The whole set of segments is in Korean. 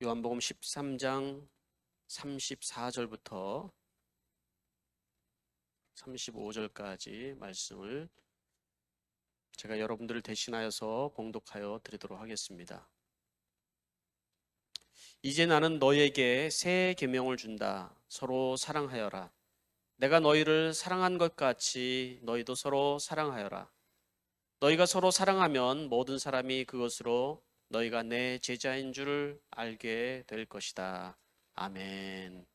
요한복음 13장 34절부터 35절까지 말씀을 제가 여러분들을 대신하여서 봉독하여 드리도록 하겠습니다. 이제 나는 너희에게 새 계명을 준다. 서로 사랑하여라. 내가 너희를 사랑한 것 같이 너희도 서로 사랑하여라. 너희가 서로 사랑하면 모든 사람이 그것으로 너희가 내 제자인 줄 알게 될 것이다. 아멘.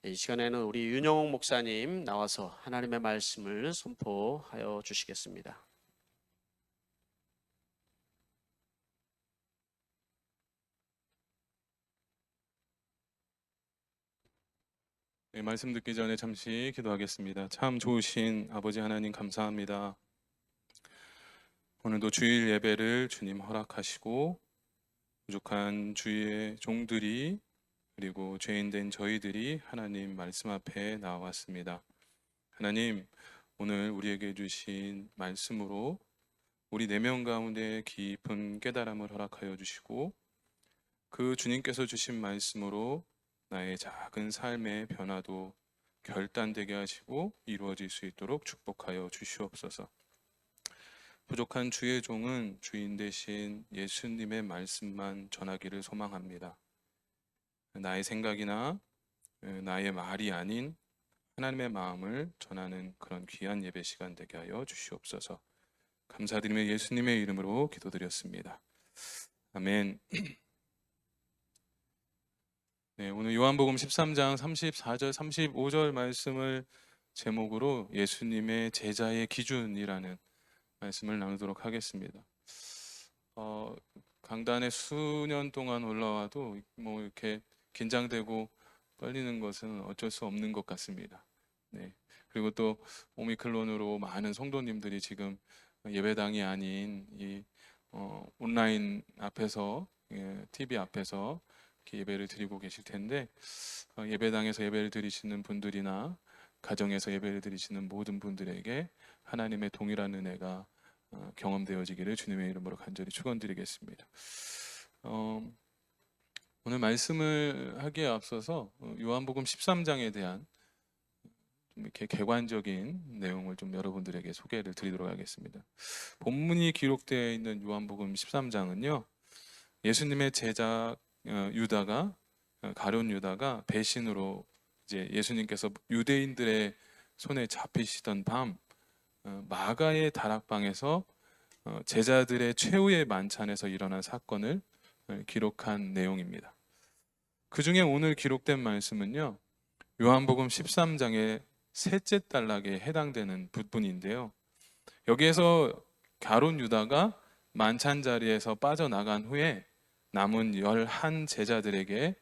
이 시간에는 우리 윤영옥 목사님 나와서 하나님의 말씀을 선포하여 주시겠습니다. 네, 말씀 듣기 전에 잠시 기도하겠습니다. 참 좋으신 아버지 하나님 감사합니다. 오늘도 주일 예배를 주님 허락하시고 부족한 주의 종들이 그리고 죄인된 저희들이 하나님 말씀 앞에 나왔습니다. 하나님, 오늘 우리에게 주신 말씀으로 우리 내면 가운데 깊은 깨달음을 허락하여 주시고 그 주님께서 주신 말씀으로 나의 작은 삶의 변화도 결단되게 하시고 이루어질 수 있도록 축복하여 주시옵소서. 부족한 주의 종은 주인 되신 예수님의 말씀만 전하기를 소망합니다. 나의 생각이나 나의 말이 아닌 하나님의 마음을 전하는 그런 귀한 예배 시간 되게 하여 주시옵소서. 감사드리며 예수님의 이름으로 기도드렸습니다. 아멘. 네, 오늘 요한복음 13장 34절 35절 말씀을 제목으로 예수님의 제자의 기준이라는 말씀을 나누도록 하겠습니다. 강단에 수년 동안 올라와도 뭐 이렇게 긴장되고 떨리는 것은 어쩔 수 없는 것 같습니다. 네. 그리고 또 오미크론으로 많은 성도님들이 지금 예배당이 아닌 이 온라인 앞에서 TV 앞에서 이렇게 예배를 드리고 계실 텐데 예배당에서 예배를 드리시는 분들이나 가정에서 예배를 드리시는 모든 분들에게 하나님의 동일한 은혜가 경험되어지기를 주님의 이름으로 간절히 축원드리겠습니다. 오늘 말씀을 하기에 앞서서 요한복음 13장에 대한 좀 이렇게 개관적인 내용을 좀 여러분들에게 소개를 드리도록 하겠습니다. 본문이 기록되어 있는 요한복음 13장은요, 예수님의 제자 유다가 가룟 유다가 배신으로 이제 예수님께서 유대인들의 손에 잡히시던 밤 마가의 다락방에서 제자들의 최후의 만찬에서 일어난 사건을 기록한 내용입니다. 그 중에 오늘 기록된 말씀은요, 요한복음 13장의 셋째 단락에 해당되는 부분인데요. 여기에서 가룟 유다가 만찬 자리에서 빠져나간 후에 남은 11 제자들에게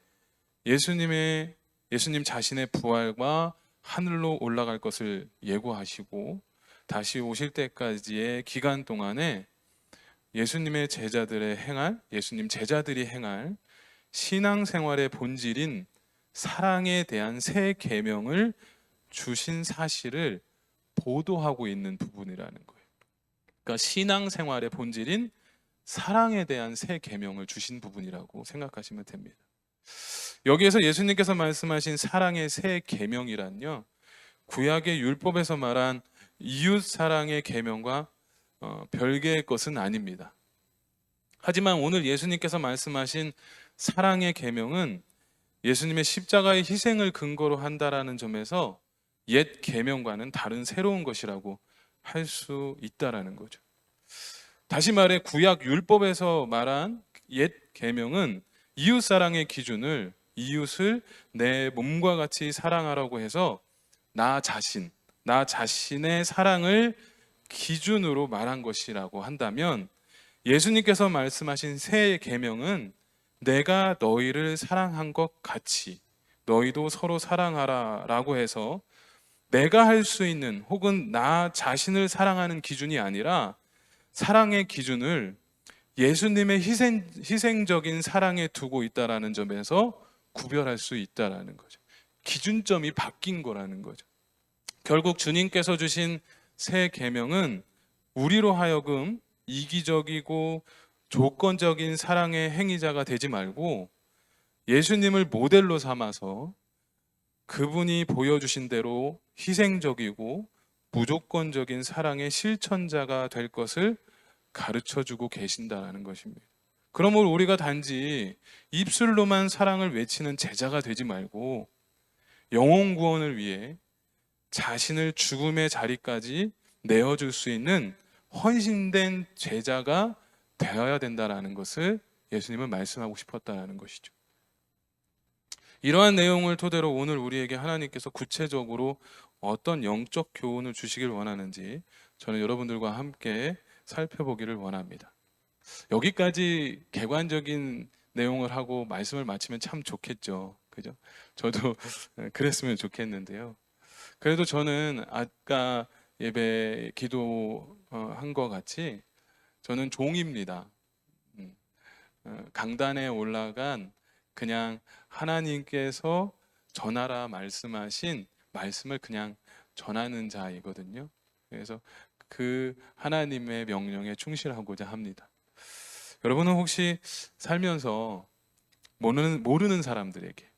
예수님 자신의 부활과 하늘로 올라갈 것을 예고하시고 다시 오실 때까지의 기간 동안에 예수님의 예수님 제자들이 행할 신앙생활의 본질인 사랑에 대한 새 계명을 주신 사실을 보도하고 있는 부분이라는 거예요. 그러니까 신앙생활의 본질인 사랑에 대한 새 계명을 주신 부분이라고 생각하시면 됩니다. 여기에서 예수님께서 말씀하신 사랑의 새 계명이란요, 구약의 율법에서 말한 이웃 사랑의 계명과 별개의 것은 아닙니다. 하지만 오늘 예수님께서 말씀하신 사랑의 계명은 예수님의 십자가의 희생을 근거로 한다라는 점에서 옛 계명과는 다른 새로운 것이라고 할 수 있다라는 거죠. 다시 말해 구약 율법에서 말한 옛 계명은 이웃 사랑의 기준을 이웃을 내 몸과 같이 사랑하라고 해서 나 자신의 사랑을 기준으로 말한 것이라고 한다면, 예수님께서 말씀하신 새 계명은 내가 너희를 사랑한 것 같이 너희도 서로 사랑하라 라고 해서 내가 할 수 있는 혹은 나 자신을 사랑하는 기준이 아니라 사랑의 기준을 예수님의 희생적인 사랑에 두고 있다라는 점에서 구별할 수 있다라는 거죠. 기준점이 바뀐 거라는 거죠. 결국 주님께서 주신 새 계명은 우리로 하여금 이기적이고 조건적인 사랑의 행위자가 되지 말고 예수님을 모델로 삼아서 그분이 보여주신 대로 희생적이고 무조건적인 사랑의 실천자가 될 것을 가르쳐주고 계신다는 것입니다. 그러므로 우리가 단지 입술로만 사랑을 외치는 제자가 되지 말고 영혼 구원을 위해 자신을 죽음의 자리까지 내어줄 수 있는 헌신된 제자가 되어야 된다는 것을 예수님은 말씀하고 싶었다는 것이죠. 이러한 내용을 토대로 오늘 우리에게 하나님께서 구체적으로 어떤 영적 교훈을 주시길 원하는지 저는 여러분들과 함께 살펴보기를 원합니다. 여기까지 객관적인 내용을 하고 말씀을 마치면 참 좋겠죠. 그죠? 저도 그랬으면 좋겠는데요. 그래도 저는 아까 예배 기도한 것 같이 저는 종입니다. 강단에 올라간 그냥 하나님께서 전하라 말씀하신 말씀을 그냥 전하는 자이거든요. 그래서 그 하나님의 명령에 충실하고자 합니다. 여러분은 혹시 살면서 모르는 사람들에게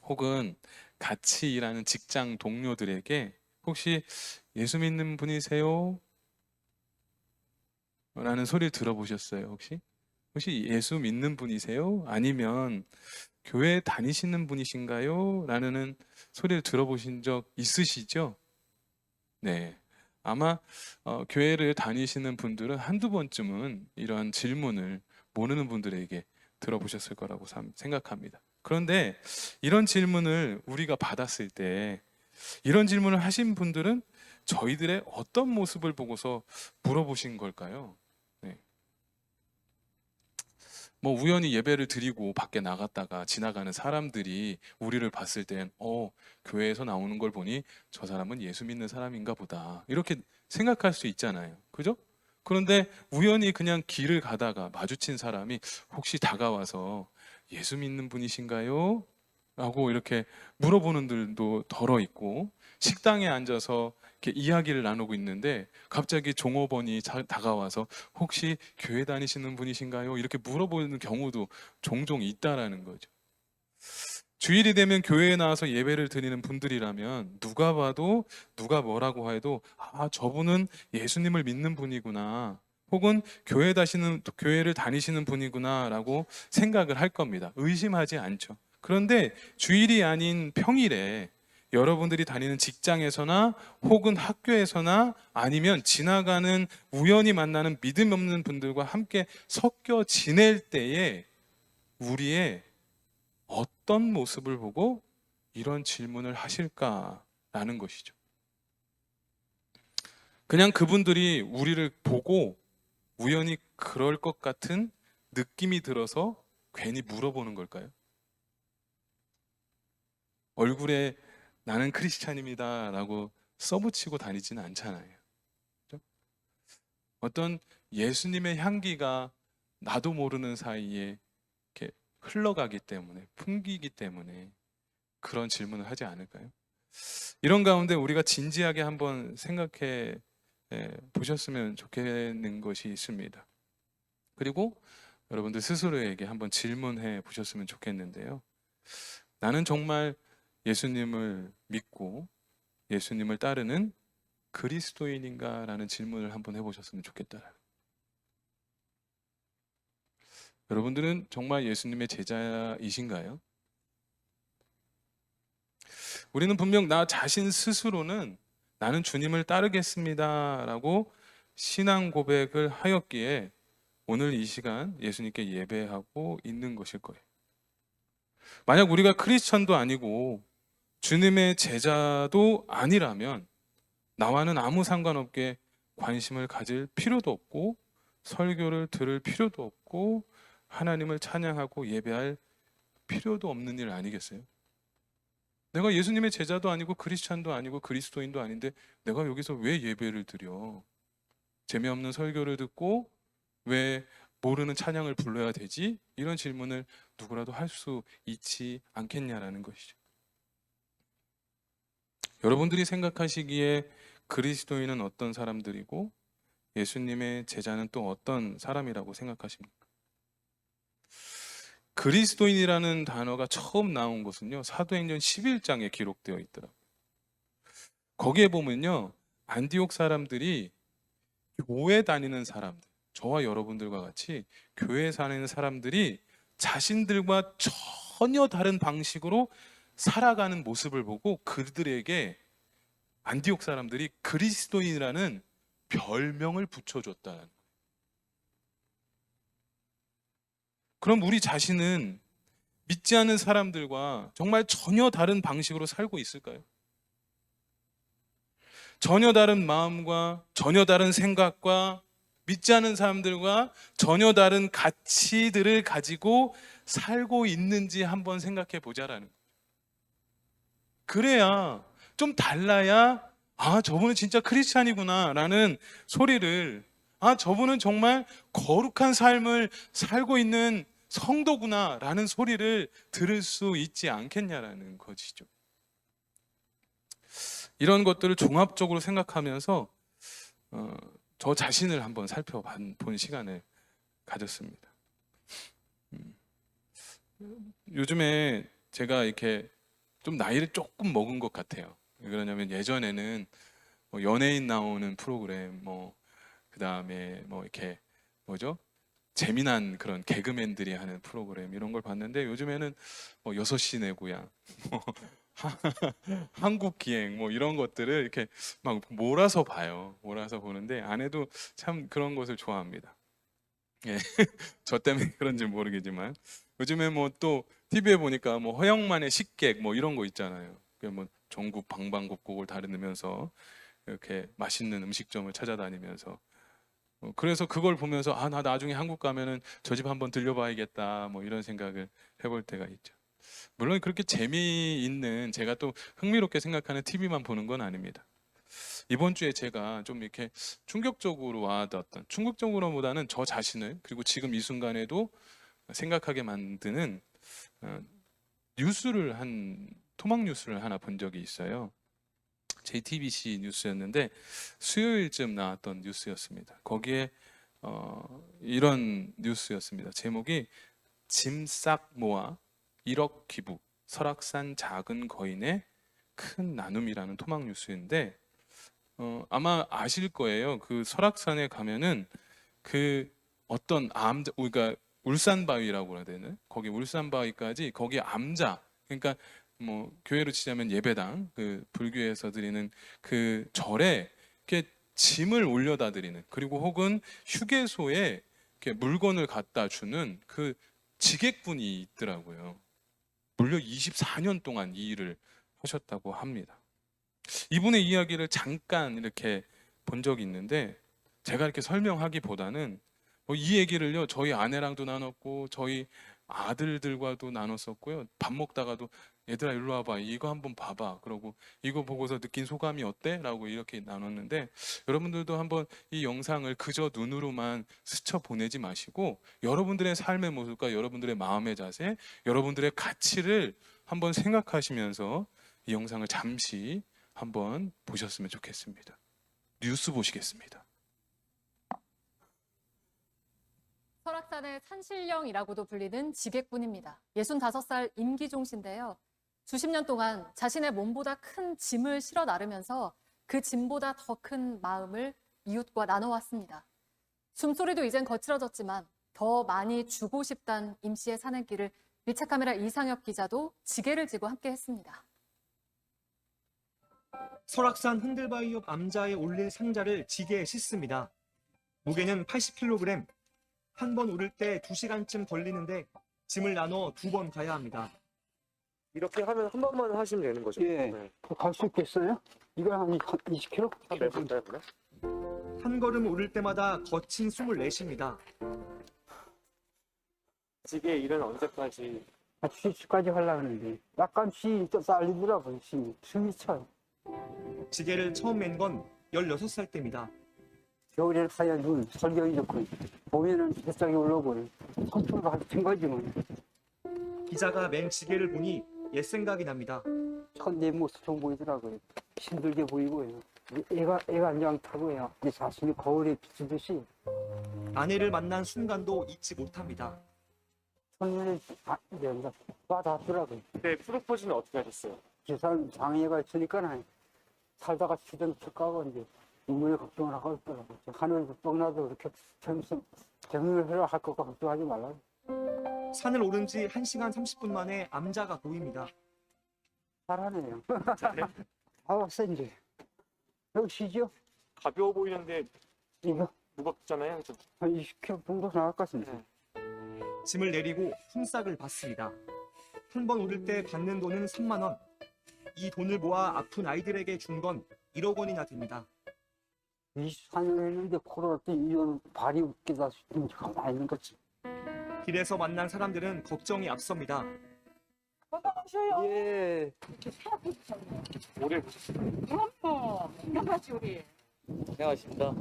혹은 같이 일하는 직장 동료들에게 혹시 예수 믿는 분이세요? 라는 소리를 들어보셨어요? 혹시 예수 믿는 분이세요? 아니면 교회 다니시는 분이신가요? 라는 소리를 들어보신 적 있으시죠? 네. 아마 교회를 다니시는 분들은 한두 번쯤은 이런 질문을 모르는 분들에게 들어보셨을 거라고 생각합니다. 그런데 이런 질문을 우리가 받았을 때 이런 질문을 하신 분들은 저희들의 어떤 모습을 보고서 물어보신 걸까요? 네. 뭐 우연히 예배를 드리고 밖에 나갔다가 지나가는 사람들이 우리를 봤을 땐 교회에서 나오는 걸 보니 저 사람은 예수 믿는 사람인가 보다 이렇게 생각할 수 있잖아요. 그죠? 그런데 우연히 그냥 길을 가다가 마주친 사람이 혹시 다가와서 예수 믿는 분이신가요? 라고 이렇게 물어보는 들도 덜어 있고, 식당에 앉아서 이렇게 이야기를 나누고 있는데 갑자기 종업원이 다가와서 혹시 교회 다니시는 분이신가요? 이렇게 물어보는 경우도 종종 있다라는 거죠. 주일이 되면 교회에 나와서 예배를 드리는 분들이라면 누가 봐도 누가 뭐라고 해도 저분은 예수님을 믿는 분이구나, 혹은 교회를 다니시는 분이구나라고 생각을 할 겁니다. 의심하지 않죠. 그런데 주일이 아닌 평일에 여러분들이 다니는 직장에서나 혹은 학교에서나 아니면 지나가는 우연히 만나는 믿음 없는 분들과 함께 섞여 지낼 때에 우리의 어떤 모습을 보고 이런 질문을 하실까라는 것이죠. 그냥 그분들이 우리를 보고 우연히 그럴 것 같은 느낌이 들어서 괜히 물어보는 걸까요? 얼굴에 나는 크리스찬입니다 라고 써붙이고 다니지는 않잖아요. 그렇죠? 어떤 예수님의 향기가 나도 모르는 사이에 이렇게 흘러가기 때문에, 풍기기 때문에 그런 질문을 하지 않을까요? 이런 가운데 우리가 진지하게 한번 생각해 보셨으면 좋겠는 것이 있습니다. 그리고 여러분들 스스로에게 한번 질문해 보셨으면 좋겠는데요. 나는 정말 예수님을 믿고 예수님을 따르는 그리스도인인가라는 질문을 한번 해보셨으면 좋겠다. 여러분들은 정말 예수님의 제자이신가요? 우리는 분명 나 자신 스스로는 나는 주님을 따르겠습니다라고 신앙 고백을 하였기에 오늘 이 시간 예수님께 예배하고 있는 것일 거예요. 만약 우리가 크리스천도 아니고 주님의 제자도 아니라면 나와는 아무 상관없게 관심을 가질 필요도 없고 설교를 들을 필요도 없고 하나님을 찬양하고 예배할 필요도 없는 일 아니겠어요? 내가 예수님의 제자도 아니고 크리스찬도 아니고 그리스도인도 아닌데 내가 여기서 왜 예배를 드려? 재미없는 설교를 듣고 왜 모르는 찬양을 불러야 되지? 이런 질문을 누구라도 할 수 있지 않겠냐라는 것이죠. 여러분들이 생각하시기에 그리스도인은 어떤 사람들이고 예수님의 제자는 또 어떤 사람이라고 생각하십니까? 그리스도인이라는 단어가 처음 나온 것은요, 사도행전 11장에 기록되어 있더라고요. 거기에 보면요, 안디옥 사람들이 교회 다니는 사람들, 저와 여러분들과 같이 교회에 다니는 사람들이 자신들과 전혀 다른 방식으로 살아가는 모습을 보고 그들에게 안디옥 사람들이 그리스도인이라는 별명을 붙여줬다는 거예요. 그럼 우리 자신은 믿지 않는 사람들과 정말 전혀 다른 방식으로 살고 있을까요? 전혀 다른 마음과 전혀 다른 생각과 믿지 않는 사람들과 전혀 다른 가치들을 가지고 살고 있는지 한번 생각해 보자라는 거예요. 그래야, 좀 달라야, 아, 저분은 진짜 크리스찬이구나 라는 소리를, 아, 저분은 정말 거룩한 삶을 살고 있는 성도구나 라는 소리를 들을 수 있지 않겠냐라는 것이죠. 이런 것들을 종합적으로 생각하면서 저 자신을 한번 살펴본 시간을 가졌습니다. 요즘에 제가 이렇게 좀 나이를 조금 먹은 것 같아요. 왜 그러냐면 예전에는 뭐 연예인 나오는 프로그램, 그 다음에 이렇게 뭐죠? 재미난 그런 개그맨들이 하는 프로그램 이런 걸 봤는데, 요즘에는 6시 내 고향, 뭐 한국 기행 이런 것들을 이렇게 막 몰아서 봐요. 몰아서 보는데 아내도 참 그런 것을 좋아합니다. 예. 저 때문에 그런지 모르겠지만 요즘에 또 TV에 보니까 허영만의 식객 이런 거 있잖아요. 전국 방방곡곡을 다니면서 이렇게 맛있는 음식점을 찾아다니면서, 그래서 그걸 보면서 나 나중에 한국 가면은 저 집 한번 들려봐야겠다 이런 생각을 해볼 때가 있죠. 물론 그렇게 재미있는, 제가 또 흥미롭게 생각하는 TV만 보는 건 아닙니다. 이번 주에 제가 좀 이렇게 충격적으로 와닿았던, 충격적으로보다는 저 자신을, 그리고 지금 이 순간에도 생각하게 만드는 토막 뉴스를 하나 본 적이 있어요. JTBC 뉴스였는데 수요일쯤 나왔던 뉴스였습니다. 거기에 이런 뉴스였습니다. 제목이 짐 싹 모아 1억 기부, 설악산 작은 거인의 큰 나눔이라는 토막 뉴스인데, 아마 아실 거예요. 그 설악산에 가면은 그 어떤 그러니까 울산바위라고 해야 되나? 거기 울산바위까지, 거기 암자, 그러니까 교회로 치자면 예배당, 그 불교에서 드리는 그 절에 이렇게 짐을 올려다 드리는, 그리고 혹은 휴게소에 이렇게 물건을 갖다 주는 그 지객분이 있더라고요. 무려 24년 동안 이 일을 하셨다고 합니다. 이분의 이야기를 잠깐 이렇게 본 적이 있는데, 제가 이렇게 설명하기보다는 이 얘기를요, 저희 아내랑도 나눴고 저희 아들들과도 나눴었고요. 밥 먹다가도 얘들아 일로 와봐, 이거 한번 봐봐, 그러고 이거 보고서 느낀 소감이 어때? 라고 이렇게 나눴는데, 여러분들도 한번 이 영상을 그저 눈으로만 스쳐 보내지 마시고 여러분들의 삶의 모습과 여러분들의 마음의 자세, 여러분들의 가치를 한번 생각하시면서 이 영상을 잠시 한번 보셨으면 좋겠습니다. 뉴스 보시겠습니다. 설악산의 산신령이라고도 불리는 지객분입니다. 65살 임기종 씨인데요. 수십 년 동안 자신의 몸보다 큰 짐을 실어 나르면서 그 짐보다 더 큰 마음을 이웃과 나눠왔습니다. 숨소리도 이젠 거칠어졌지만 더 많이 주고 싶단 임 씨의 사는 길을 밀착카메라 이상엽 기자도 지게를 지고 함께 했습니다. 설악산 흔들바위 옆 암자에 올릴 상자를 지게에 싣습니다. 무게는 80kg. 한 번 오를 때 2시간쯤 걸리는데 짐을 나눠 2번 가야 합니다. 이렇게 하면 한 번만 하시면 되는 거죠? 예. 네. 갈 수 있겠어요? 이거 한 20kg? 한 몇 분짜리 그래? 한 걸음 오를 때마다 거친 숨을 내쉽니다. 지게 일은 언제까지? 2시까지 하려고 하는데 약간씩 딸리더라고요. 숨이 차요. 지게를 처음 맨 건 16살 때입니다. 겨울에는 하얀 눈, 설경이 좋고 봄에는 뱃살이 올라오고 선풍도 같은 거지 뭐. 기자가 맨 지게를 보니 옛 생각이 납니다. 첫 내 모습 좀 보이더라고요. 힘들게 보이고요. 애가 안장타고요. 내 자신이 거울에 비추듯이 아내를 만난 순간도 잊지 못합니다. 손을 와닿더라고요. 그때 프로포즈는 어떻게 하셨어요? 그 사람 장애가 있으니까 살다가 추정축하고 이제 인문에 걱정을 하고 있더라고요. 하늘에서 뻥나도 그렇게 정리를 해라 할 것과 걱정하지 말라. 산을 오른 지 1시간 30분 만에 암자가 보입니다. 잘하네요. 다 왔어 이제. 여기 쉬죠? 가벼워 보이는데 이거 무겁잖아요. 좀. 한 20kg 정도 나갈 것 같습니다. 짐을 내리고 품삯을 받습니다. 한 번 오를 때 받는 돈은 3만 원. 이 돈을 모아 아픈 아이들에게 준 건 1억 원이나 됩니다. 24년 했는데 코로나 때 이런 발이 웃기다 싶으면 가만히 있는 거지. 길에서 만난 사람들은 걱정이 앞섭니다. 건강하셔요. 예. 오래 보셨어요? 그럼요. 건강하지 우리. 안녕하십니다.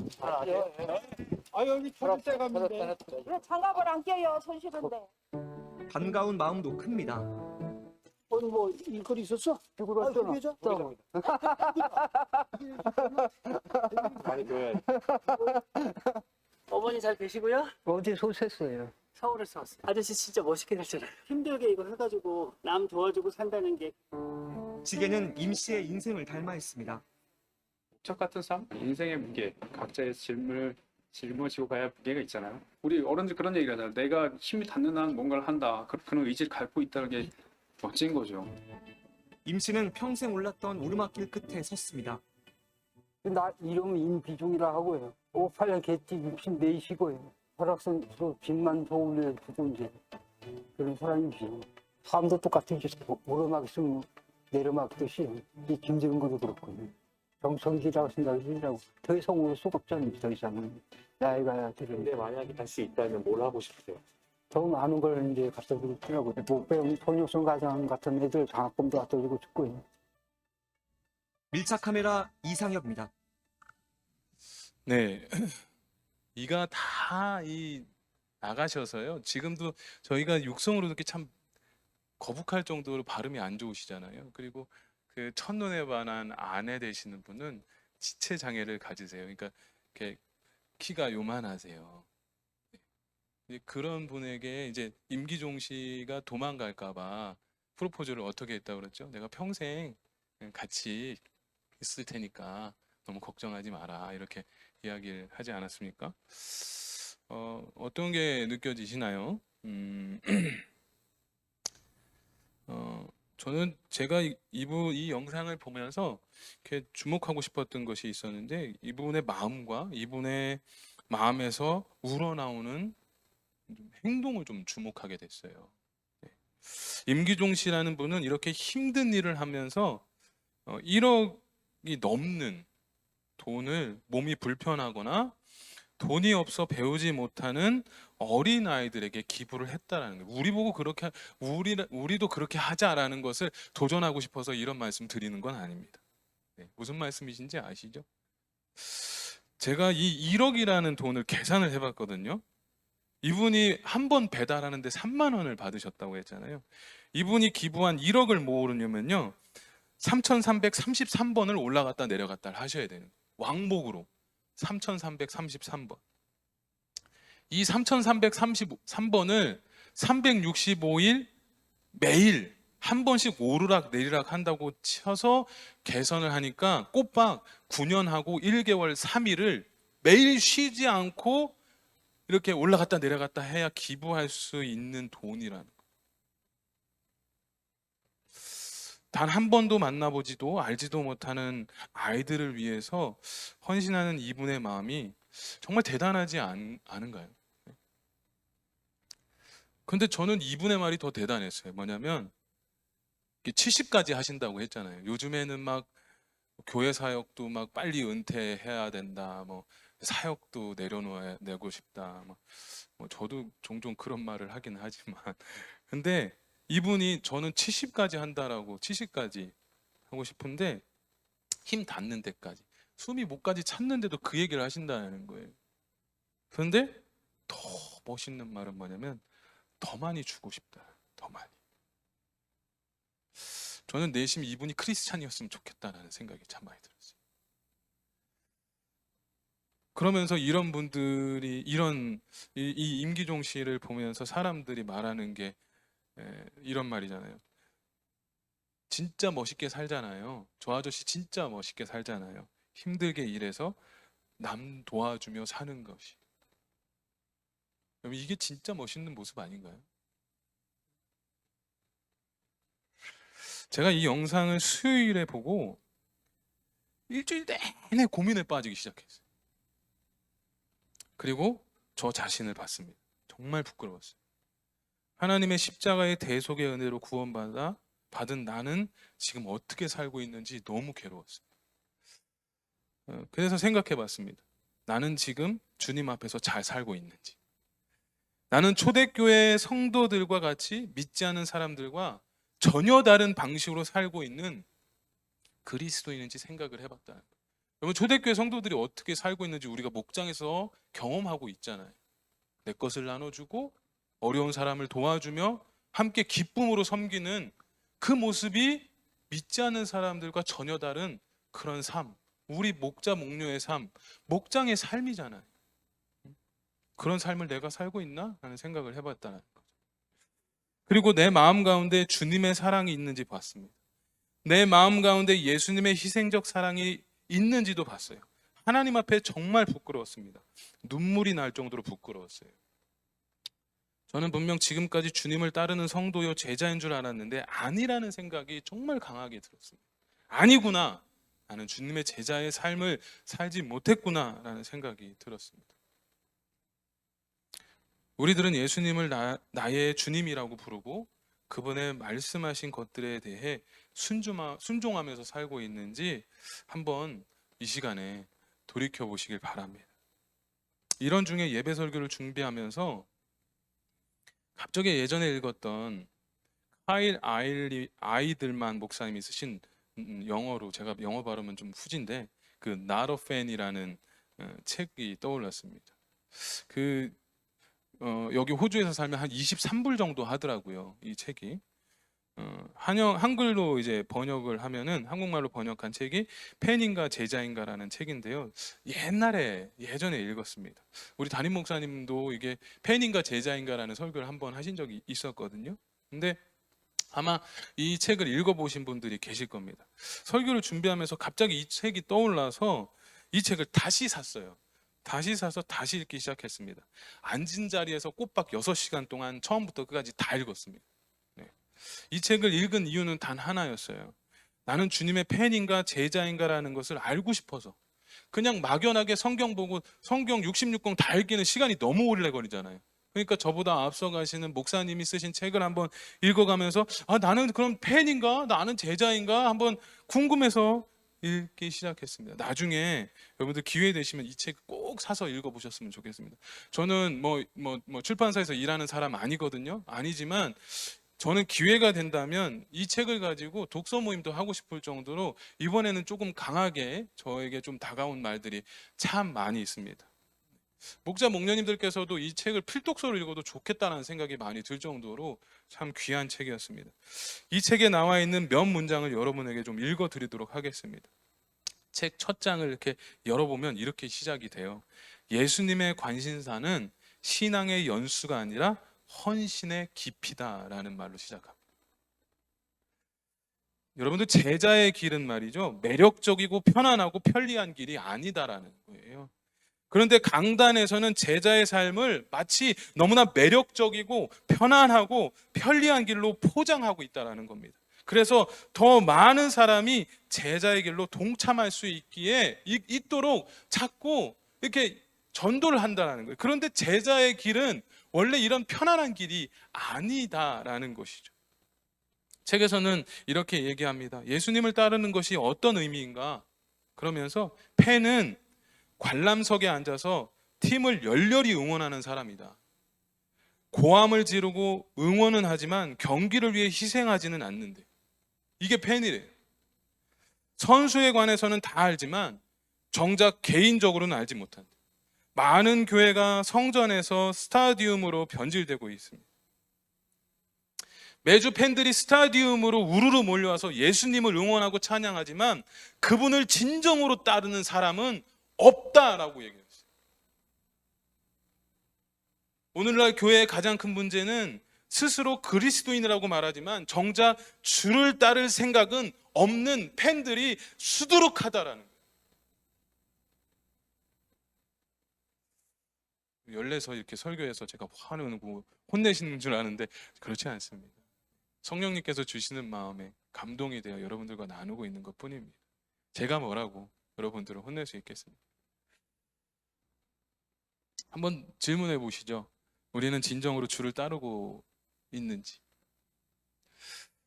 아 여기 초록색 감인데 그래 장갑을 안 껴요. 손 시른데. 반가운 마음도 큽니다. 오늘 뭐 일거리 있었어? 죽으러 왔잖아. 휴게자? 많이 배워야지. 어머니 잘 계시고요. 어디서 오셨어요? 서울에서 왔어요. 아저씨 진짜 멋있게 살잖아요. 힘들게 이거 해가지고 남 도와주고 산다는 게 지게는 임 씨의 인생을 닮아 있습니다. 척 같은 삶, 인생의 무게, 각자의 짐을 짊어지고 가야 무게가 있잖아요. 우리 어른들 그런 얘기를 하잖아요. 내가 힘이 닿는 한 뭔가를 한다. 그런 의지를 갖고 있다는 게 멋진 거죠. 임 씨는 평생 올랐던 오르막길 끝에 섰습니다. 나 이름은 임비중이라 하고요. 58년 개띠 입신 내시고요. 설악산으로 빚만 서울에 두고 이제 그런 사람이지. 삶도 똑같은 게 오르막 있으면 내려막 듯이 이 김정은 것도 그렇고요. 정성기라고 생각이라고 더 이상 올 수가 없잖아요. 더 이상은 나이가 근데 들으니까 만약에 할 수 있다면 뭘 하고 싶으세요? 더 많은 걸 이제 갖다 주고 싶더라고요. 못 배운 손육성 가장 같은 애들 장학금도 갖다 주고 싶고요. 밀착 카메라 이상혁입니다. 네. 이가 다 나가셔서요. 지금도 저희가 육성으로 이렇게 참 거북할 정도로 발음이 안 좋으시잖아요. 그리고 그 첫눈에 반한 아내 되시는 분은 지체 장애를 가지세요. 그러니까 이렇게 키가 요만하세요. 네. 그런 분에게 이제 임기종 씨가 도망갈까 봐 프로포즈를 어떻게 했다고 그랬죠? 내가 평생 같이 있을 테니까 너무 걱정하지 마라. 이렇게 이야기를 하지 않았습니까? 어떤 게 느껴지시나요? 저는 제가 이 영상을 보면서 이렇게 주목하고 싶었던 것이 있었는데 이분의 마음과 이분의 마음에서 우러나오는 행동을 좀 주목하게 됐어요. 네. 임기종 씨라는 분은 이렇게 힘든 일을 하면서 1억이 넘는 돈을 몸이 불편하거나 돈이 없어 배우지 못하는 어린 아이들에게 기부를 했다라는 거예요. 우리도 그렇게 하자라는 것을 도전하고 싶어서 이런 말씀 드리는 건 아닙니다. 네, 무슨 말씀이신지 아시죠? 제가 이 1억이라는 돈을 계산을 해봤거든요. 이분이 한 번 배달하는데 3만 원을 받으셨다고 했잖아요. 이분이 기부한 1억을 모으려면요 3333번을 올라갔다 내려갔다 하셔야 되는 거예요. 왕복으로 3333번. 이 3333번을 365일 매일 한 번씩 오르락 내리락 한다고 쳐서 계산을 하니까 꼬박 9년하고 1개월 3일을 매일 쉬지 않고 이렇게 올라갔다 내려갔다 해야 기부할 수 있는 돈이라는 거예요. 단 한 번도 만나보지도 알지도 못하는 아이들을 위해서 헌신하는 이분의 마음이 정말 대단하지 않은가요? 근데 저는 이분의 말이 더 대단했어요. 뭐냐면 70까지 하신다고 했잖아요. 요즘에는 막 교회 사역도 막 빨리 은퇴해야 된다. 뭐 사역도 내고 싶다. 뭐 저도 종종 그런 말을 하긴 하지만 근데 이분이 저는 70까지 한다라고 70까지 하고 싶은데 힘 닿는 데까지 숨이 목까지 찼는데도 그 얘기를 하신다는 거예요. 그런데 더 멋있는 말은 뭐냐면 더 많이 주고 싶다. 더 많이. 저는 내심 이분이 크리스찬이었으면 좋겠다라는 생각이 참 많이 들었어요. 그러면서 이런 분들이 이 임기종 씨를 보면서 사람들이 말하는 게 이런 말이잖아요. 진짜 멋있게 살잖아요. 저 아저씨 진짜 멋있게 살잖아요. 힘들게 일해서 남 도와주며 사는 것이. 여러분, 이게 진짜 멋있는 모습 아닌가요? 제가 이 영상을 수요일에 보고 일주일 내내 고민에 빠지기 시작했어요. 그리고 저 자신을 봤습니다. 정말 부끄러웠어요. 하나님의 십자가의 대속의 은혜로 받은 나는 지금 어떻게 살고 있는지 너무 괴로웠어요. 그래서 생각해 봤습니다. 나는 지금 주님 앞에서 잘 살고 있는지. 나는 초대교회 성도들과 같이 믿지 않은 사람들과 전혀 다른 방식으로 살고 있는 그리스도인인지 생각을 해봤다는 거예요. 여러분, 초대교회 성도들이 어떻게 살고 있는지 우리가 목장에서 경험하고 있잖아요. 내 것을 나눠주고 어려운 사람을 도와주며 함께 기쁨으로 섬기는 그 모습이 믿지 않는 사람들과 전혀 다른 그런 삶, 우리 목자 목녀의 삶, 목장의 삶이잖아요. 그런 삶을 내가 살고 있나? 라는 생각을 해봤다는 거죠. 그리고 내 마음 가운데 주님의 사랑이 있는지 봤습니다. 내 마음 가운데 예수님의 희생적 사랑이 있는지도 봤어요. 하나님 앞에 정말 부끄러웠습니다. 눈물이 날 정도로 부끄러웠어요. 저는 분명 지금까지 주님을 따르는 성도요 제자인 줄 알았는데 아니라는 생각이 정말 강하게 들었습니다. 아니구나. 나는 주님의 제자의 삶을 살지 못했구나 라는 생각이 들었습니다. 우리들은 예수님을 나의 주님이라고 부르고 그분의 말씀하신 것들에 대해 순종하면서 살고 있는지 한번 이 시간에 돌이켜 보시길 바랍니다. 이런 중에 예배 설교를 준비하면서 갑자기 예전에 읽었던 카일 아이들만 목사님이 쓰신 영어로, 제가 영어 발음은 좀 후진데 그 Not a Fan이라는 책이 떠올랐습니다. 여기 호주에서 살면 한 23불 정도 하더라고요, 이 책이. 한글로 이제 번역을 하면은, 한국말로 번역한 책이 팬인가 제자인가라는 책인데요. 예전에 읽었습니다. 우리 담임 목사님도 이게 팬인가 제자인가라는 설교를 한번 하신 적이 있었거든요. 근데 아마 이 책을 읽어보신 분들이 계실 겁니다. 설교를 준비하면서 갑자기 이 책이 떠올라서 이 책을 다시 샀어요. 다시 사서 다시 읽기 시작했습니다. 앉은 자리에서 꼬박 6시간 동안 처음부터 끝까지 다 읽었습니다. 이 책을 읽은 이유는 단 하나였어요. 나는 주님의 팬인가 제자인가라는 것을 알고 싶어서. 그냥 막연하게 성경 보고 성경 66권 다 읽기는 시간이 너무 오래 걸리잖아요. 그러니까 저보다 앞서 가시는 목사님이 쓰신 책을 한번 읽어가면서 나는 그럼 팬인가? 나는 제자인가? 한번 궁금해서 읽기 시작했습니다. 나중에 여러분들 기회 되시면 이 책 꼭 사서 읽어보셨으면 좋겠습니다. 저는 출판사에서 일하는 사람 아니거든요. 아니지만 저는 기회가 된다면 이 책을 가지고 독서 모임도 하고 싶을 정도로 이번에는 조금 강하게 저에게 좀 다가온 말들이 참 많이 있습니다. 목자 목녀님들께서도 이 책을 필독서로 읽어도 좋겠다는 생각이 많이 들 정도로 참 귀한 책이었습니다. 이 책에 나와 있는 몇 문장을 여러분에게 좀 읽어드리도록 하겠습니다. 책 첫 장을 이렇게 열어보면 이렇게 시작이 돼요. 예수님의 관심사는 신앙의 연수가 아니라 헌신의 깊이다라는 말로 시작합니다. 여러분들, 제자의 길은 말이죠, 매력적이고 편안하고 편리한 길이 아니다라는 거예요. 그런데 강단에서는 제자의 삶을 마치 너무나 매력적이고 편안하고 편리한 길로 포장하고 있다는 겁니다. 그래서 더 많은 사람이 제자의 길로 동참할 수 있도록 자꾸 이렇게 전도를 한다는 거예요. 그런데 제자의 길은 원래 이런 편안한 길이 아니다라는 것이죠. 책에서는 이렇게 얘기합니다. 예수님을 따르는 것이 어떤 의미인가? 그러면서 팬은 관람석에 앉아서 팀을 열렬히 응원하는 사람이다. 고함을 지르고 응원은 하지만 경기를 위해 희생하지는 않는데. 이게 팬이래요. 선수에 관해서는 다 알지만 정작 개인적으로는 알지 못한다. 많은 교회가 성전에서 스타디움으로 변질되고 있습니다. 매주 팬들이 스타디움으로 우르르 몰려와서 예수님을 응원하고 찬양하지만 그분을 진정으로 따르는 사람은 없다라고 얘기했어요. 오늘날 교회의 가장 큰 문제는 스스로 그리스도인이라고 말하지만 정작 주를 따를 생각은 없는 팬들이 수두룩하다라는 거예요. 열내서 이렇게 설교해서 제가 화내고 혼내시는 줄 아는데 그렇지 않습니다. 성령님께서 주시는 마음에 감동이 되어 여러분들과 나누고 있는 것 뿐입니다. 제가 뭐라고 여러분들을 혼낼 수 있겠습니까? 한번 질문해 보시죠. 우리는 진정으로 주를 따르고 있는지.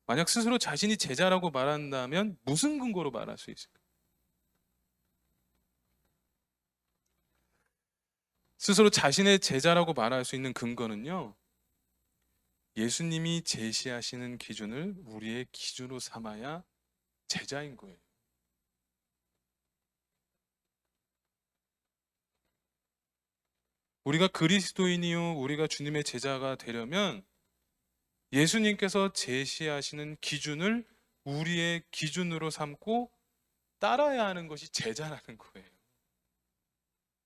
만약 스스로 자신이 제자라고 말한다면 무슨 근거로 말할 수 있을까요? 스스로 자신의 제자라고 말할 수 있는 근거는요, 예수님이 제시하시는 기준을 우리의 기준으로 삼아야 제자인 거예요. 우리가 그리스도인이요, 우리가 주님의 제자가 되려면 예수님께서 제시하시는 기준을 우리의 기준으로 삼고 따라야 하는 것이 제자라는 거예요.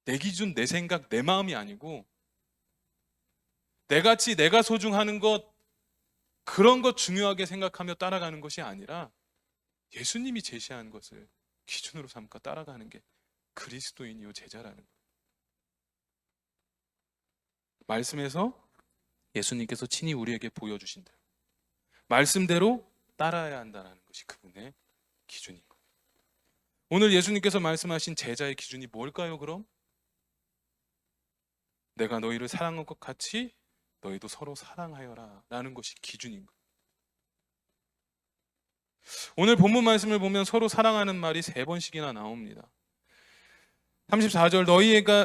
내 기준, 내 생각, 내 마음이 아니고 내 가치, 내가 소중하는 것, 그런 것 중요하게 생각하며 따라가는 것이 아니라 예수님이 제시한 것을 기준으로 삼고 따라가는 게 그리스도인이요 제자라는 거예요. 말씀에서 예수님께서 친히 우리에게 보여주신다. 말씀대로 따라야 한다는 것이 그분의 기준인 거예요. 오늘 예수님께서 말씀하신 제자의 기준이 뭘까요, 그럼? 내가 너희를 사랑한 것 같이 너희도 서로 사랑하여라 라는 것이 기준인 거예요. 오늘 본문 말씀을 보면 서로 사랑하는 말이 3번씩이나 나옵니다. 34절,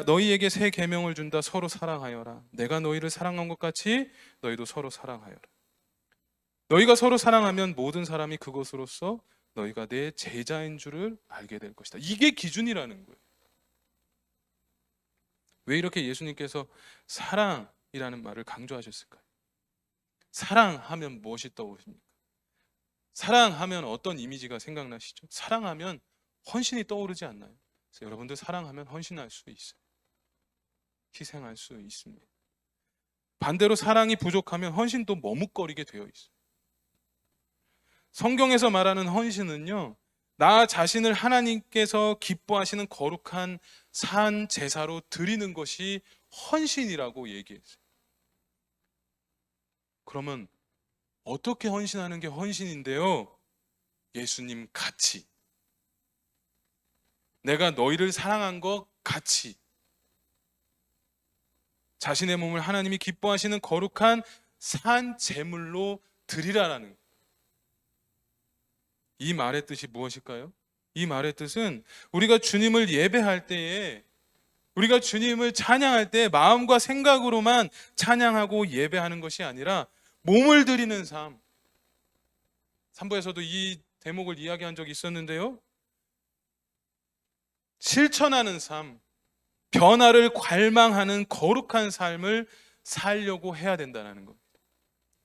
너희에게 새 계명을 준다. 서로 사랑하여라. 내가 너희를 사랑한 것 같이 너희도 서로 사랑하여라. 너희가 서로 사랑하면 모든 사람이 그것으로서 너희가 내 제자인 줄을 알게 될 것이다. 이게 기준이라는 거예요. 왜 이렇게 예수님께서 사랑이라는 말을 강조하셨을까요? 사랑하면 무엇이 떠오르십니까? 사랑하면 어떤 이미지가 생각나시죠? 사랑하면 헌신이 떠오르지 않나요? 그래서 여러분들 사랑하면 헌신할 수 있어요. 희생할 수 있습니다. 반대로 사랑이 부족하면 헌신도 머뭇거리게 되어 있어요. 성경에서 말하는 헌신은요, 나 자신을 하나님께서 기뻐하시는 거룩한 산 제사로 드리는 것이 헌신이라고 얘기했어요. 그러면 어떻게 헌신하는 게 헌신인데요? 예수님 같이, 내가 너희를 사랑한 것 같이 자신의 몸을 하나님이 기뻐하시는 거룩한 산 제물로 드리라라는 거예요. 이 말의 뜻이 무엇일까요? 이 말의 뜻은 우리가 주님을 예배할 때에, 우리가 주님을 찬양할 때 마음과 생각으로만 찬양하고 예배하는 것이 아니라 몸을 드리는 삶. 3부에서도 이 대목을 이야기한 적이 있었는데요, 실천하는 삶, 변화를 갈망하는 거룩한 삶을 살려고 해야 된다는 겁니다.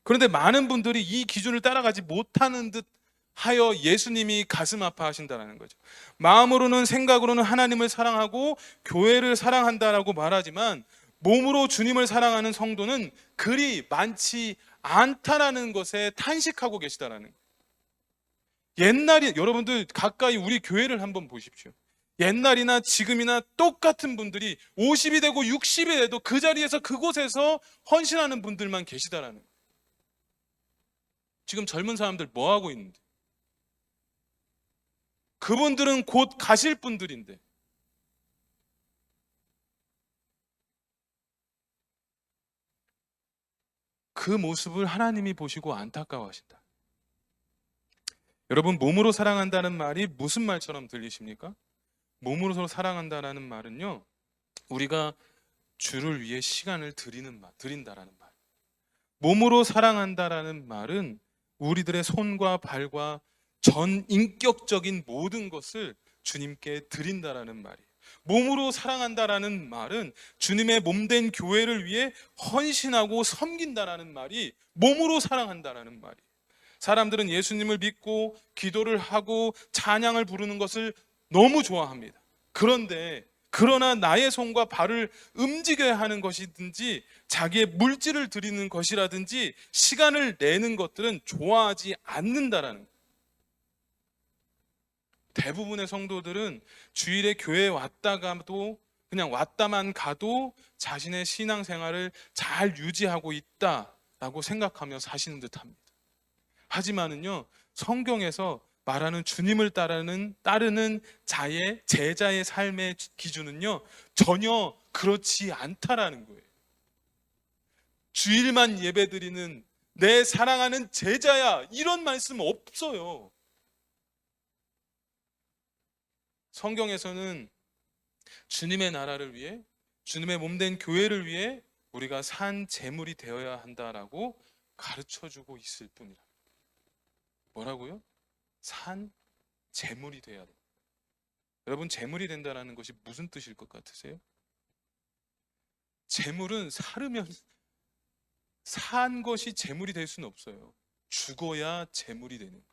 그런데 많은 분들이 이 기준을 따라가지 못하는 듯 하여 예수님이 가슴 아파하신다는 거죠. 마음으로는, 생각으로는 하나님을 사랑하고 교회를 사랑한다라고 말하지만 몸으로 주님을 사랑하는 성도는 그리 많지 않다라는 것에 탄식하고 계시다라는 거예요. 옛날에 여러분들 가까이 우리 교회를 한번 보십시오. 옛날이나 지금이나 똑같은 분들이 50이 되고 60이 돼도 그 자리에서, 그곳에서 헌신하는 분들만 계시다라는 거예요. 지금 젊은 사람들 뭐 하고 있는데? 그분들은 곧 가실 분들인데 그 모습을 하나님이 보시고 안타까워하신다. 여러분, 몸으로 사랑한다는 말이 무슨 말처럼 들리십니까? 몸으로 사랑한다라는 말은요, 우리가 주를 위해 시간을 드린다라는 말. 몸으로 사랑한다라는 말은 우리들의 손과 발과 전 인격적인 모든 것을 주님께 드린다라는 말이에요. 몸으로 사랑한다라는 말은 주님의 몸된 교회를 위해 헌신하고 섬긴다라는 말이 몸으로 사랑한다라는 말이에요. 사람들은 예수님을 믿고 기도를 하고 찬양을 부르는 것을 너무 좋아합니다. 그런데 그러나 나의 손과 발을 움직여야 하는 것이든지 자기의 물질을 드리는 것이라든지 시간을 내는 것들은 좋아하지 않는다라는 거예요. 대부분의 성도들은 주일에 교회에 왔다가도 그냥 왔다만 가도 자신의 신앙생활을 잘 유지하고 있다라고 생각하며 사시는 듯합니다. 하지만은요, 성경에서 말하는 주님을 따르는 자의 제자의 삶의 기준은요, 전혀 그렇지 않다라는 거예요. 주일만 예배드리는 내 사랑하는 제자야, 이런 말씀 없어요. 성경에서는 주님의 나라를 위해, 주님의 몸된 교회를 위해 우리가 산 제물이 되어야 한다라고 가르쳐주고 있을 뿐이라. 뭐라고요? 산 제물이 돼야 돼. 여러분, 제물이 된다는 것이 무슨 뜻일 것 같으세요? 제물은 사르면 산 것이 제물이 될 수는 없어요. 죽어야 제물이 되는 거예요.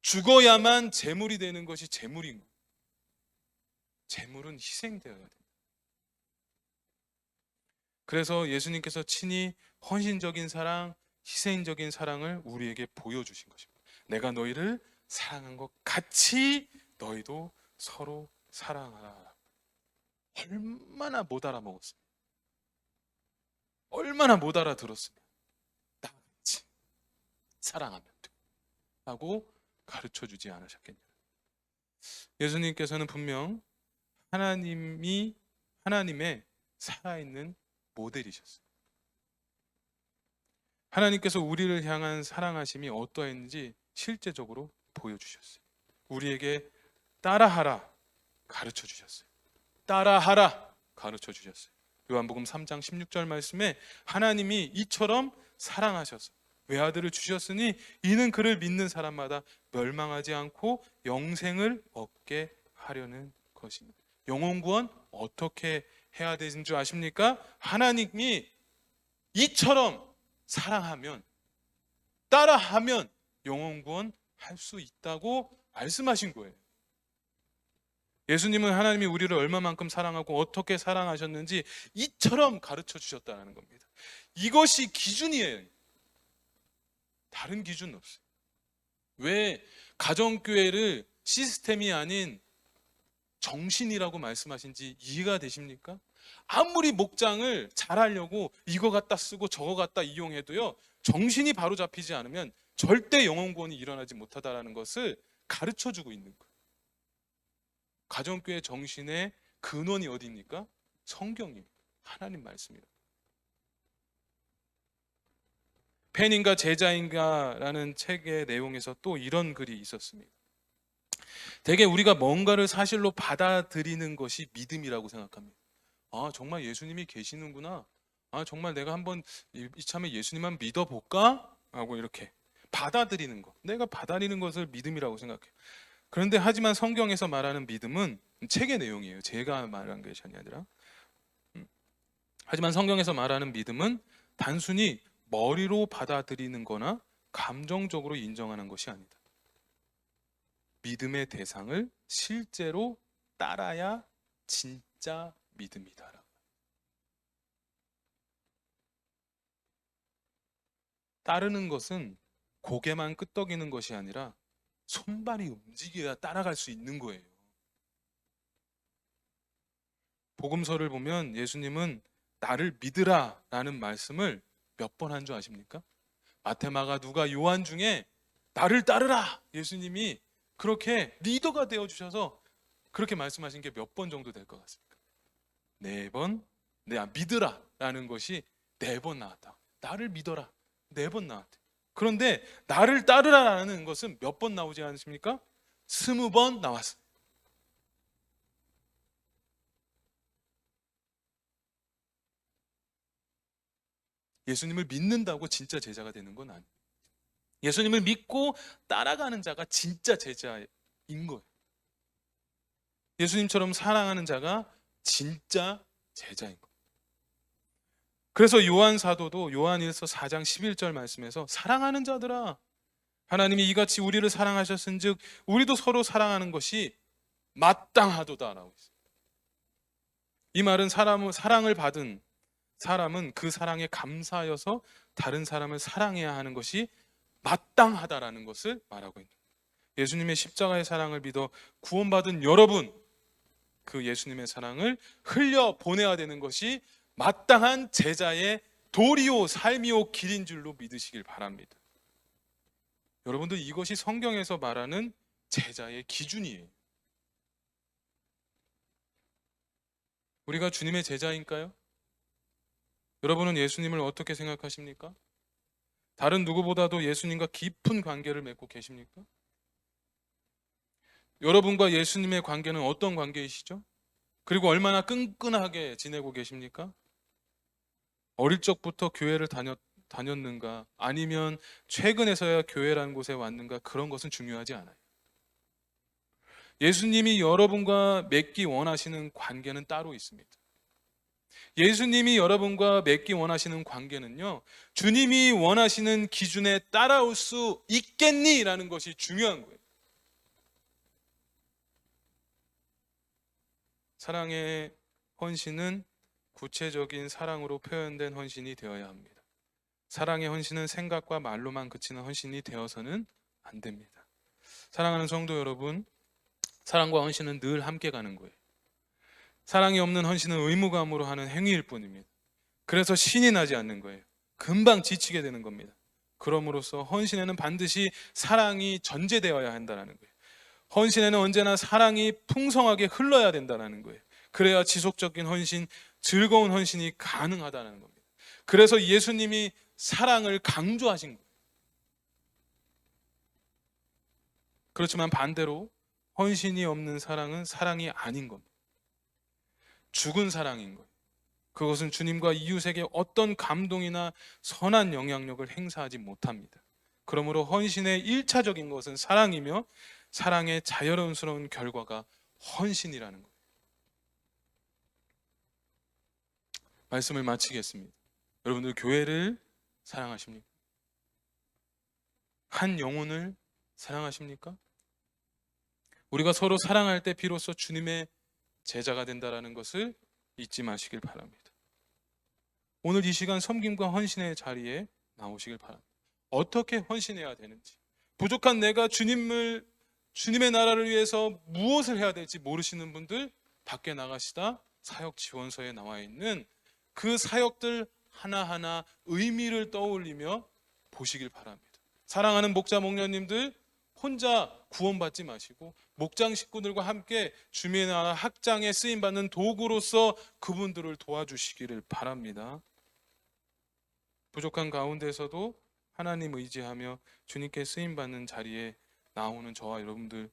죽어야만 제물이 되는 것이 제물인 거예요. 제물은 희생되어야 돼요. 그래서 예수님께서 친히 헌신적인 사랑, 희생적인 사랑을 우리에게 보여주신 것입니다. 내가 너희를 사랑한 것 같이 너희도 서로 사랑하라. 얼마나 못 알아먹었어요. 얼마나 못 알아들었으면 나같이 사랑하면 돼 하고 가르쳐주지 않으셨겠냐. 예수님께서는 분명 하나님의 살아있는 모델이셨어요. 하나님께서 우리를 향한 사랑하심이 어떠했는지 실제적으로 보여주셨어요. 우리에게 따라하라 가르쳐주셨어요. 따라하라 가르쳐주셨어요. 요한복음 3장 16절 말씀에 하나님이 이처럼 사랑하셔서 외아들을 주셨으니 이는 그를 믿는 사람마다 멸망하지 않고 영생을 얻게 하려는 것입니다. 영혼 구원 어떻게 해야 되는 줄 아십니까? 하나님이 이처럼 사랑하면, 따라하면 영혼 구원 할 수 있다고 말씀하신 거예요. 예수님은 하나님이 우리를 얼마만큼 사랑하고 어떻게 사랑하셨는지 이처럼 가르쳐 주셨다는 겁니다. 이것이 기준이에요. 다른 기준은 없어요. 왜 가정교회를 시스템이 아닌 정신이라고 말씀하신지 이해가 되십니까? 아무리 목장을 잘하려고 이거 갖다 쓰고 저거 갖다 이용해도요, 정신이 바로 잡히지 않으면 절대 영혼 구원이 일어나지 못하다라는 것을 가르쳐주고 있는 거예요. 가정교회 정신의 근원이 어디입니까? 성경입니다. 하나님 말씀입니다. 팬인가 제자인가라는 책의 내용에서 또 이런 글이 있었습니다. 대개 우리가 뭔가를 사실로 받아들이는 것이 믿음이라고 생각합니다. 아, 정말 예수님이 계시는구나. 아, 정말 내가 한번 이참에 예수님만 믿어볼까? 하고 이렇게 받아들이는 것. 내가 받아들이는 것을 믿음이라고 생각해요. 그런데 하지만 성경에서 말하는 믿음은 책의 내용이에요. 제가 말한 것이 아니라. 하지만 성경에서 말하는 믿음은 단순히 머리로 받아들이는 거나 감정적으로 인정하는 것이 아니다. 믿음의 대상을 실제로 따라야 진짜 믿음이다. 따르는 것은 고개만 끄덕이는 것이 아니라 손발이 움직여야 따라갈 수 있는 거예요. 복음서를 보면 예수님은 나를 믿으라 라는 말씀을 몇 번 한 줄 아십니까? 마태, 마가, 누가, 요한 중에 나를 따르라, 예수님이 그렇게 리더가 되어주셔서 그렇게 말씀하신 게 몇 번 정도 될 것 같습니까? 4번. 믿으라 라는 것이 4번 나왔다. 나를 믿어라 4번 나왔대. 그런데 나를 따르라라는 것은 몇 번 나오지 않습니까? 20번 나왔어요. 예수님을 믿는다고 진짜 제자가 되는 건 아니에요. 예수님을 믿고 따라가는 자가 진짜 제자인 거예요. 예수님처럼 사랑하는 자가 진짜 제자인 거예요. 그래서 요한 사도도 요한일서 4장 11절 말씀에서 사랑하는 자들아, 하나님이 이같이 우리를 사랑하셨은즉 우리도 서로 사랑하는 것이 마땅하도다라고 했어요. 이 말은 사랑을 받은 사람은 그 사랑에 감사하여서 다른 사람을 사랑해야 하는 것이 마땅하다라는 것을 말하고 있는 거예요. 예수님의 십자가의 사랑을 믿어 구원받은 여러분, 그 예수님의 사랑을 흘려 보내야 되는 것이 마땅한 제자의 도리요 삶이요 길인 줄로 믿으시길 바랍니다. 여러분들, 이것이 성경에서 말하는 제자의 기준이에요. 우리가 주님의 제자인가요? 여러분은 예수님을 어떻게 생각하십니까? 다른 누구보다도 예수님과 깊은 관계를 맺고 계십니까? 여러분과 예수님의 관계는 어떤 관계이시죠? 그리고 얼마나 끈끈하게 지내고 계십니까? 어릴 적부터 교회를 다녔는가, 아니면 최근에서야 교회라는 곳에 왔는가, 그런 것은 중요하지 않아요. 예수님이 여러분과 맺기 원하시는 관계는 따로 있습니다. 예수님이 여러분과 맺기 원하시는 관계는요, 주님이 원하시는 기준에 따라올 수 있겠니? 라는 것이 중요한 거예요. 사랑의 헌신은 구체적인 사랑으로 표현된 헌신이 되어야 합니다. 사랑의 헌신은 생각과 말로만 그치는 헌신이 되어서는 안 됩니다. 사랑하는 성도 여러분, 사랑과 헌신은 늘 함께 가는 거예요. 사랑이 없는 헌신은 의무감으로 하는 행위일 뿐입니다. 그래서 신이 나지 않는 거예요. 금방 지치게 되는 겁니다. 그럼으로써 헌신에는 반드시 사랑이 전제되어야 한다는 거예요. 헌신에는 언제나 사랑이 풍성하게 흘러야 된다는 거예요. 그래야 지속적인 헌신, 즐거운 헌신이 가능하다는 겁니다. 그래서 예수님이 사랑을 강조하신 거예요. 그렇지만 반대로 헌신이 없는 사랑은 사랑이 아닌 겁니다. 죽은 사랑인 거예요. 그것은 주님과 이웃에게 어떤 감동이나 선한 영향력을 행사하지 못합니다. 그러므로 헌신의 1차적인 것은 사랑이며, 사랑의 자연스러운 결과가 헌신이라는 거예요. 말씀을 마치겠습니다. 여러분들, 교회를 사랑하십니까? 한 영혼을 사랑하십니까? 우리가 서로 사랑할 때 비로소 주님의 제자가 된다는 것을 잊지 마시길 바랍니다. 오늘 이 시간 섬김과 헌신의 자리에 나오시길 바랍니다. 어떻게 헌신해야 되는지, 부족한 내가 주님의 나라를 위해서 무엇을 해야 될지 모르시는 분들, 밖에 나가시다 사역 지원서에 나와 있는 그 사역들 하나하나 의미를 떠올리며 보시길 바랍니다. 사랑하는 목자 목녀님들, 혼자 구원받지 마시고 목장 식구들과 함께 주님의 나라 확장에 쓰임받는 도구로서 그분들을 도와주시기를 바랍니다. 부족한 가운데서도 하나님 의지하며 주님께 쓰임받는 자리에 나오는 저와 여러분들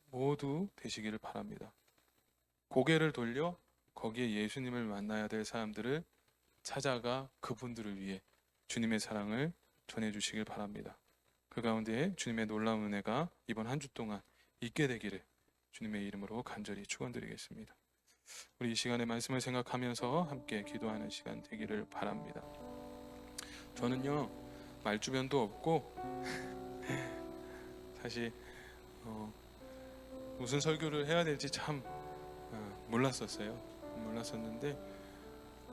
모두 되시기를 바랍니다. 고개를 돌려 거기에 예수님을 만나야 될 사람들을 찾아가 그분들을 위해 주님의 사랑을 전해주시길 바랍니다. 그 가운데 주님의 놀라운 은혜가 이번 한 주 동안 있게 되기를 주님의 이름으로 간절히 축원드리겠습니다. 우리 이 시간의 말씀을 생각하면서 함께 기도하는 시간 되기를 바랍니다. 저는요, 말주변도 없고 사실 무슨 설교를 해야 될지 참 몰랐었는데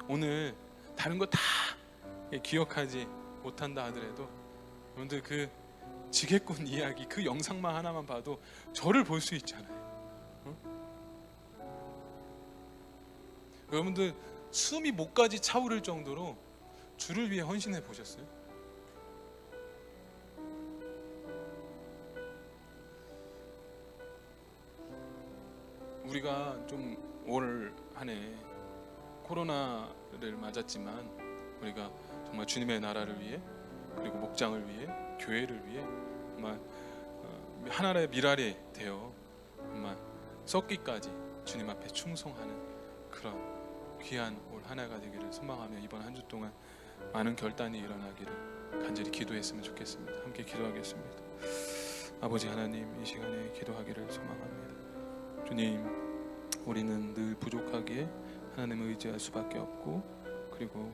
오늘 다른 거 다 기억하지 못한다 하더라도 여러분들 그 지게꾼 이야기, 그 영상만 하나만 봐도 저를 볼 수 있잖아요. 여러분들 숨이 목까지 차오를 정도로 주를 위해 헌신해 보셨어요? 우리가 좀 올 한 해 코로나를 맞았지만 우리가 정말 주님의 나라를 위해, 그리고 목장을 위해, 교회를 위해 정말 하나의 미랄이 되어 정말 썩기까지 주님 앞에 충성하는 그런 귀한 올 한 해가 되기를 소망하며 이번 한 주 동안 많은 결단이 일어나기를 간절히 기도했으면 좋겠습니다. 함께 기도하겠습니다. 아버지 하나님, 이 시간에 기도하기를 소망합니다. 주님, 우리는 늘 부족하기에 하나님을 의지할 수밖에 없고, 그리고